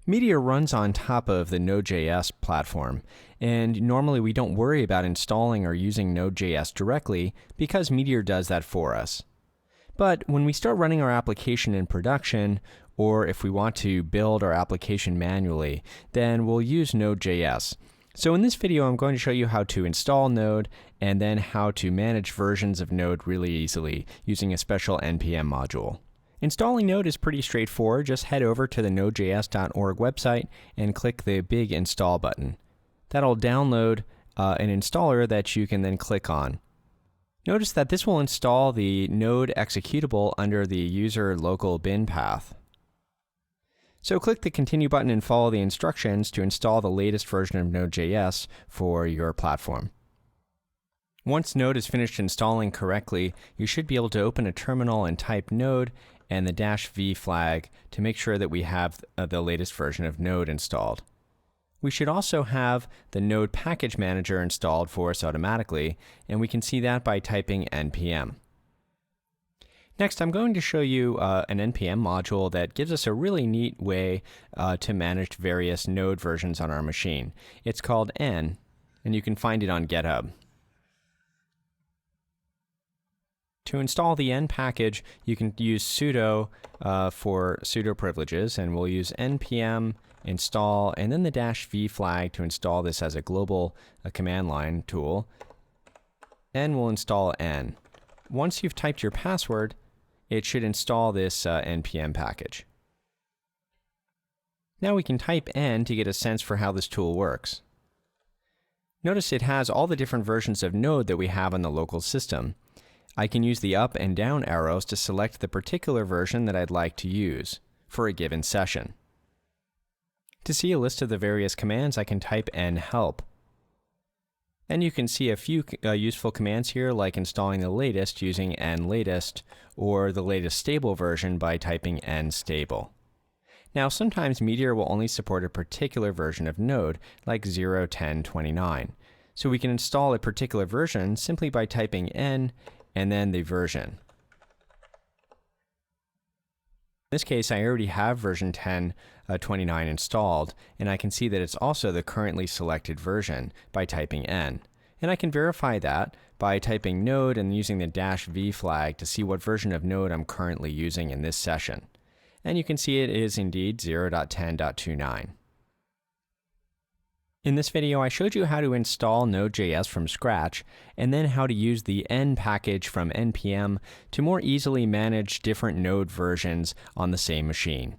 Meteor runs on top of the NodeJS platform, and normally we don't worry about installing or using NodeJS directly because Meteor does that for us. But when we start running our application in production, or if we want to build our application manually, then we'll use NodeJS. So in this video, I'm going to show you how to install Node and then how to manage versions of Node really easily using a special NPM module. Installing Node is pretty straightforward. Just head over to the nodejs.org website and click the big install button. That'll download an installer that you can then click on. Notice that this will install the Node executable under the user local bin path. So click the continue button and follow the instructions to install the latest version of Node.js for your platform. Once Node is finished installing correctly, you should be able to open a terminal and type Node and the -v flag to make sure that we have the latest version of Node installed. We should also have the Node package manager installed for us automatically, and we can see that by typing npm. Next, I'm going to show you an npm module that gives us a really neat way to manage various Node versions on our machine. It's called n, and you can find it on GitHub. To install the n package, you can use sudo for sudo privileges, and we'll use npm install and then the -v flag to install this as a global command line tool, and we'll install n. Once you've typed your password, it should install this npm package. Now we can type n to get a sense for how this tool works. Notice it has all the different versions of Node that we have on the local system. I can use the up and down arrows to select the particular version that I'd like to use for a given session. To see a list of the various commands, I can type nhelp. And you can see a few useful commands here, like installing the latest using nlatest, or the latest stable version by typing nstable. Now, sometimes Meteor will only support a particular version of Node, like 0.10.29. So we can install a particular version simply by typing n and then the version. In this case, I already have version 10.29 installed, and I can see that it's also the currently selected version by typing n. And I can verify that by typing node and using the -v flag to see what version of Node I'm currently using in this session. And you can see it is indeed 0.10.29. In this video, I showed you how to install Node.js from scratch, and then how to use the n package from npm to more easily manage different Node versions on the same machine.